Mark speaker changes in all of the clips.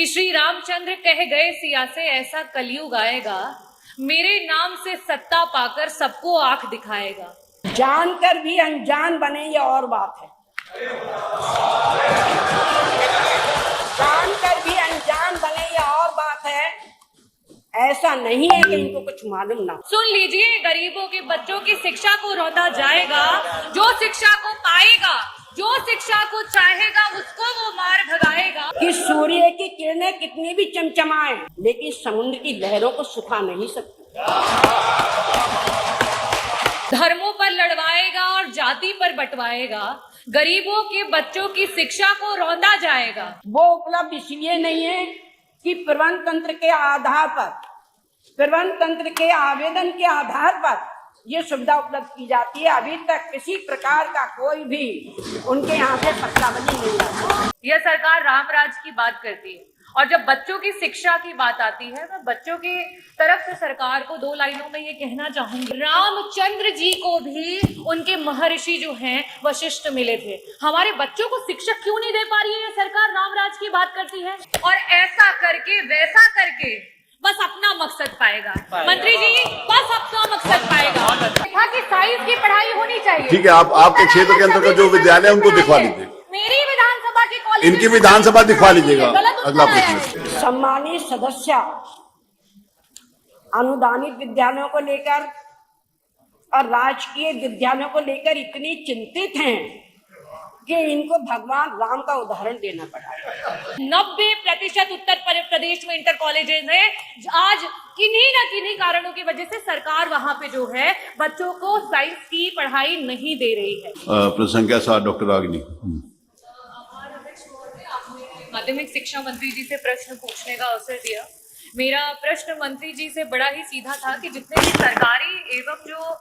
Speaker 1: कि श्री रामचंद्र कह गए सिया से ऐसा कलयुग आएगा, मेरे नाम से सत्ता पाकर सबको आंख दिखाएगा।
Speaker 2: जानकर भी अनजान बने ये और बात है। जानकर भी अनजान बने ये और बात है। ऐसा नहीं है कि इनको कुछ मालूम ना।
Speaker 1: सुन लीजिए, गरीबों के बच्चों की शिक्षा को रौंदा जाएगा। जो शिक्षा को पाएगा, जो शिक्षा को चाहेगा, उसको वो मार भगाएगा।
Speaker 2: कि सूर्य की किरणें कितनी भी चमचमाएं, लेकिन समुद्र की लहरों को सुखा नहीं सकती।
Speaker 1: धर्मों पर लड़वाएगा और जाति पर बंटवाएगा। गरीबों के बच्चों की शिक्षा को रौंदा जाएगा।
Speaker 2: वो उपलब्ध इसलिए नहीं है कि प्रबंध तंत्र के आधार पर, प्रबंध तंत्र के आवेदन के आधार पर ये सुविधा उपलब्ध की जाती है। अभी तक किसी प्रकार का कोई भी उनके यहाँ से पत्रावली नहीं आता।
Speaker 1: यह सरकार रामराज की बात करती है, और जब बच्चों की शिक्षा की बात आती है, मैं बच्चों की तरफ से सरकार को 2 लाइनों में ये कहना चाहूंगी। रामचंद्र जी को भी उनके महर्षि जो हैं वशिष्ठ मिले थे। हमारे बच्चों को शिक्षा क्यों नहीं दे पा रही है ये सरकार? रामराज की बात करती है और ऐसा करके वैसा करके बस अपना मकसद पाएगा। मंत्री जी बस अपना मकसद पाएगा। देखा कि साइंस की पढ़ाई होनी चाहिए।
Speaker 3: ठीक है, आप आपके क्षेत्र के अंतर्गत जो विद्यालय है उनको दिखवा लीजिए।
Speaker 1: मेरी विधानसभा के कॉलेज,
Speaker 3: इनकी विधानसभा दिखवा लीजिएगा। अगला प्रश्न।
Speaker 2: सम्मानित सदस्य अनुदानित विद्यालयों को लेकर और राजकीय विद्यालयों को लेकर इतनी चिंतित हैं कि इनको भगवान राम का उदाहरण देना पड़ा।
Speaker 1: 90% उत्तर प्रदेश में इंटर कॉलेजेस है। आज किन्हीं न किन्हीं कारणों की वजह से सरकार वहां पे जो है बच्चों को साइंस की पढ़ाई नहीं दे रही है।
Speaker 3: प्रश्न संख्या 7 डॉक्टर रागिनी।
Speaker 1: माध्यमिक शिक्षा मंत्री जी से प्रश्न पूछने का अवसर दिया। मेरा प्रश्न मंत्री जी से बड़ा ही सीधा था कि जितने भी सरकारी एवं जो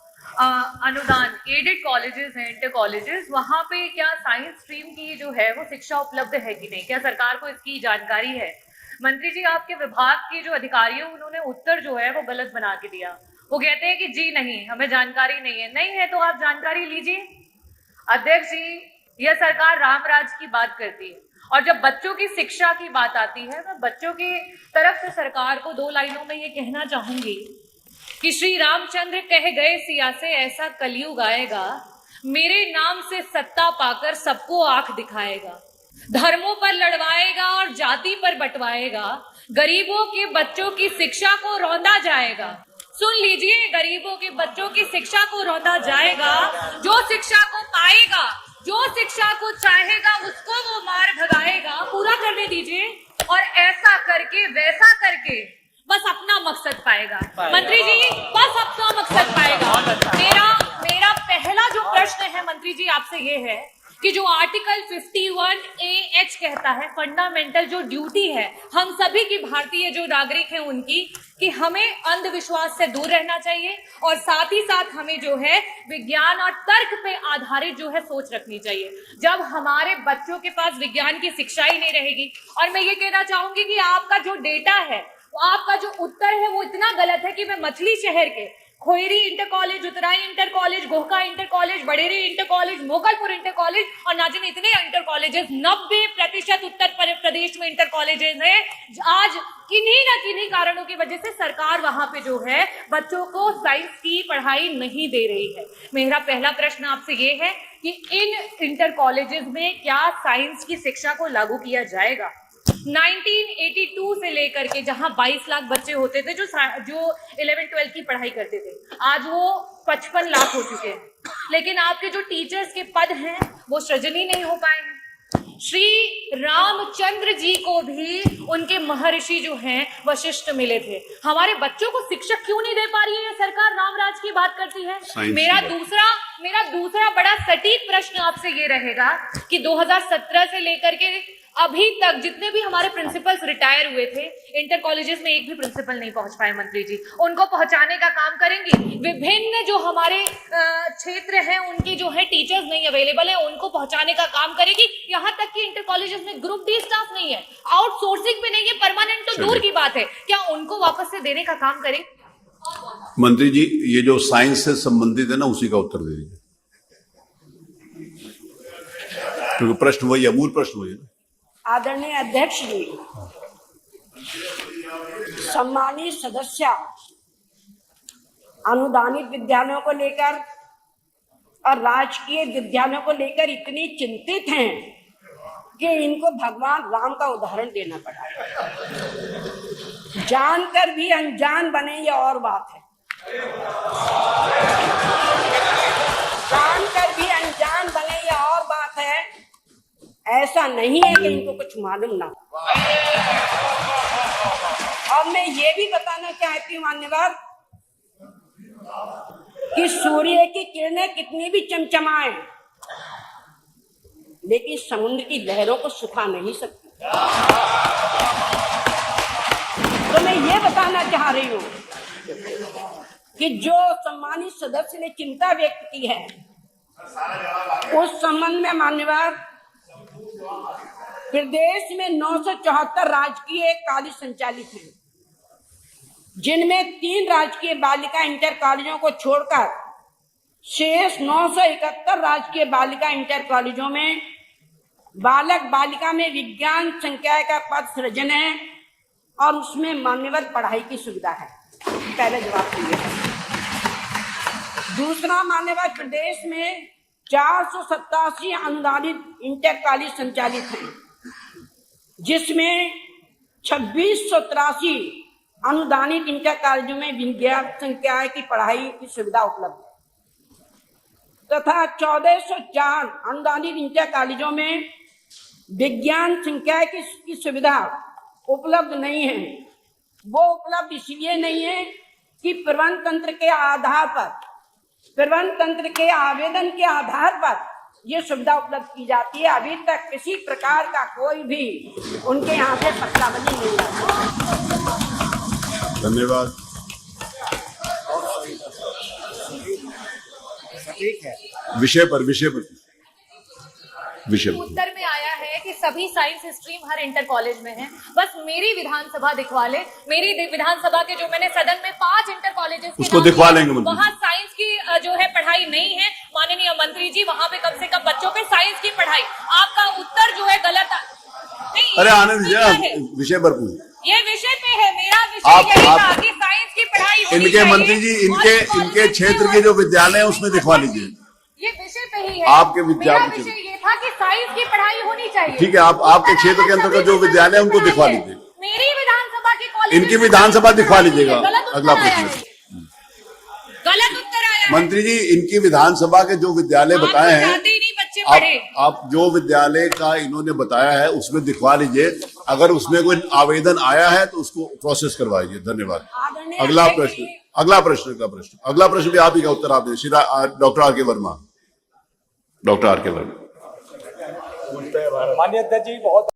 Speaker 1: अनुदान एडेड कॉलेजेस हैं, इंटर कॉलेजेस, वहां पे क्या साइंस स्ट्रीम की जो है वो शिक्षा उपलब्ध है कि नहीं? क्या सरकार को इसकी जानकारी है? मंत्री जी, आपके विभाग के जो अधिकारी हैं उन्होंने उत्तर जो है वो गलत बना के दिया। वो कहते हैं कि जी नहीं, हमें जानकारी नहीं है। नहीं है तो आप जानकारी लीजिए। अध्यक्ष जी, यह सरकार रामराज की बात करती है, और जब बच्चों की शिक्षा की बात आती है, मैं बच्चों की तरफ से सरकार को 2 लाइनों में ये कहना चाहूंगी कि श्री रामचंद्र कह गए सिया से ऐसा कलयुग आएगा, मेरे नाम से सत्ता पाकर सबको आंख दिखाएगा। धर्मों पर लड़वाएगा और जाति पर बंटवाएगा। गरीबों के बच्चों की शिक्षा को रौंदा जाएगा। सुन लीजिए, गरीबों के बच्चों की शिक्षा को रौंदा जाएगा। जो शिक्षा को पाएगा, जो शिक्षा को चाहेगा, उसको वो मार भगाएगा। पूरा करने दीजिए। और ऐसा करके वैसा करके बस अपना मकसद पाएगा। मंत्री जी बस अपना मकसद पाएगा। मेरा पहला जो प्रश्न है मंत्री जी आपसे ये है कि जो आर्टिकल 51AH कहता है, फंडामेंटल जो ड्यूटी है हम सभी की, भारतीय जो नागरिक हैं उनकी, कि हमें अंधविश्वास से दूर रहना चाहिए और साथ ही साथ हमें जो है विज्ञान और तर्क पे आधारित जो है सोच रखनी चाहिए। जब हमारे बच्चों के पास विज्ञान की शिक्षा ही नहीं रहेगी, और मैं ये कहना चाहूंगी कि आपका जो डेटा है, आपका जो उत्तर है वो इतना गलत है कि मैं मछली शहर के Khoyri inter college, Utrai inter college, Gohka inter college, Baderi inter college, Mogalpur inter college और ना जाने इतने इंटर कॉलेजेस, 90% उत्तर प्रदेश में इंटर कॉलेजेस हैं। आज किन्हीं न किन्हीं कारणों की वजह से सरकार वहां पे जो है बच्चों को साइंस की पढ़ाई नहीं दे रही है। मेरा पहला प्रश्न आपसे ये है कि इन इंटर कॉलेजेस में क्या साइंस की शिक्षा को लागू किया जाएगा? 1982 से लेकर के जहां 22 लाख बच्चे होते थे जो 11-12 की पढ़ाई करते थे, आज वो 55 लाख हो चुके हैं। लेकिन आपके जो टीचर्स के पद हैं वो सृजन ही नहीं हो पाए हैं। श्री रामचंद्र जी को भी उनके महर्षि जो हैं वशिष्ठ मिले थे। हमारे बच्चों को शिक्षा क्यों नहीं दे पा रही है ये सरकार? रामराज की बात करती है। मेरा दूसरा बड़ा सटीक प्रश्न आपसे ये रहेगा कि 2017 से लेकर के अभी तक जितने भी हमारे प्रिंसिपल्स रिटायर हुए थे, इंटर कॉलेजेस में एक भी प्रिंसिपल नहीं पहुंच पाए। मंत्री जी उनको पहुंचाने का काम करेंगे। विभिन्न जो हमारे क्षेत्र हैं उनके जो है टीचर्स नहीं अवेलेबल है, उनको पहुंचाने का काम करेगी। यहाँ तक कि इंटर कॉलेजेस में ग्रुप डी स्टाफ नहीं है, आउटसोर्सिंग भी नहीं है, परमानेंट तो दूर की बात है। क्या उनको वापस से देने का काम करेंगे?
Speaker 3: मंत्री जी, ये जो साइंस से संबंधित है ना, उसी का उत्तर दे दीजिए, क्योंकि प्रश्न वही है, मूल प्रश्न वही है।
Speaker 2: आदरणीय अध्यक्ष जी, सम्मानित सदस्य अनुदानित विद्यालयों को लेकर और राजकीय विद्यालयों को लेकर इतनी चिंतित हैं कि इनको भगवान राम का उदाहरण देना पड़ा। जानकर भी अनजान बने ये और बात है। जानकर भी अनजान बने ये और बात है। ऐसा नहीं है कि इनको कुछ मालूम ना हो। और मैं ये भी बताना चाहती हूँ मान्यवर कि सूर्य की किरणें कितनी भी चमचमाएं लेकिन समुद्र की लहरों को सुखा नहीं सकती। तो मैं ये बताना चाह रही हूं कि जो सम्मानित सदस्य ने चिंता व्यक्त की है उस संबंध में मान्यवर प्रदेश में 974 राजकीय कॉलेज संचालित हैं, जिनमें 3 राजकीय बालिका इंटर कॉलेजों को छोड़कर शेष 971 राजकीय बालिका इंटर कॉलेजों में बालक बालिका में विज्ञान संकाय का पद सृजन है और उसमें मान्यवर पढ़ाई की सुविधा है। पहले जवाब दिए। दूसरा, मान्यवर प्रदेश में 487 अनुदानित इंटर कॉलेज संचालित हैं, जिसमें 2683 अनुदानित इंटर कॉलेजों में विज्ञान संकाय की पढ़ाई की सुविधा उपलब्ध है तथा 1404 अनुदानित इंटर कॉलेजों में विज्ञान संकाय की सुविधा उपलब्ध नहीं है। वो उपलब्ध इसलिए नहीं है कि प्रबंध तंत्र के आधार पर, प्रबंध तंत्र के आवेदन के आधार पर ये सुविधा उपलब्ध की जाती है। अभी तक किसी प्रकार का कोई भी उनके यहाँ से पत्रावली नहीं आता।
Speaker 3: धन्यवाद। विषय पर
Speaker 1: उत्तर में आया है कि सभी साइंस स्ट्रीम हर इंटर कॉलेज में है। बस मेरी विधानसभा दिखवा ले। मेरी विधानसभा के जो मैंने सदन में 5 इंटर कॉलेजेस
Speaker 3: उसको दिखवा लेंगे।
Speaker 1: वहाँ साइंस की जो है पढ़ाई नहीं है माननीय मंत्री जी। वहाँ पे कम से कम बच्चों पे साइंस की पढ़ाई। आपका उत्तर जो है गलत नहीं।
Speaker 3: अरे आनंद जी, विषय पर पूछिए।
Speaker 1: ये विषय पे है, मेरा विषय यही था कि साइंस की पढ़ाई होनी
Speaker 3: इनके
Speaker 1: चाहिए।
Speaker 3: मंत्री जी, इनके क्षेत्र के जो विद्यालय है उसमें दिखवा लीजिए।
Speaker 1: ये विषय पे ही है।
Speaker 3: आपके विद्यालय
Speaker 1: मेरा विषय ये था कि साइंस की पढ़ाई होनी चाहिए।
Speaker 3: ठीक है, आपके क्षेत्र के अंतर्गत जो विद्यालय है उनको दिखवा लीजिए।
Speaker 1: मेरी विधानसभा के कॉलेज,
Speaker 3: इनकी विधानसभा दिखवा लीजिएगा। अगला प्रश्न।
Speaker 1: गलत उत्तर आया।
Speaker 3: मंत्री जी, इनकी विधानसभा के जो विद्यालय बताए हैं, आप जो विद्यालय का इन्होंने बताया है उसमें दिखवा लीजिए। अगर उसमें कोई आवेदन आया है तो उसको प्रोसेस करवाइए। धन्यवाद। अगला प्रश्न भी आप ही का उत्तर आप दें। डॉक्टर आर के वर्मा।
Speaker 4: माननीय अध्यक्ष जी, बहुत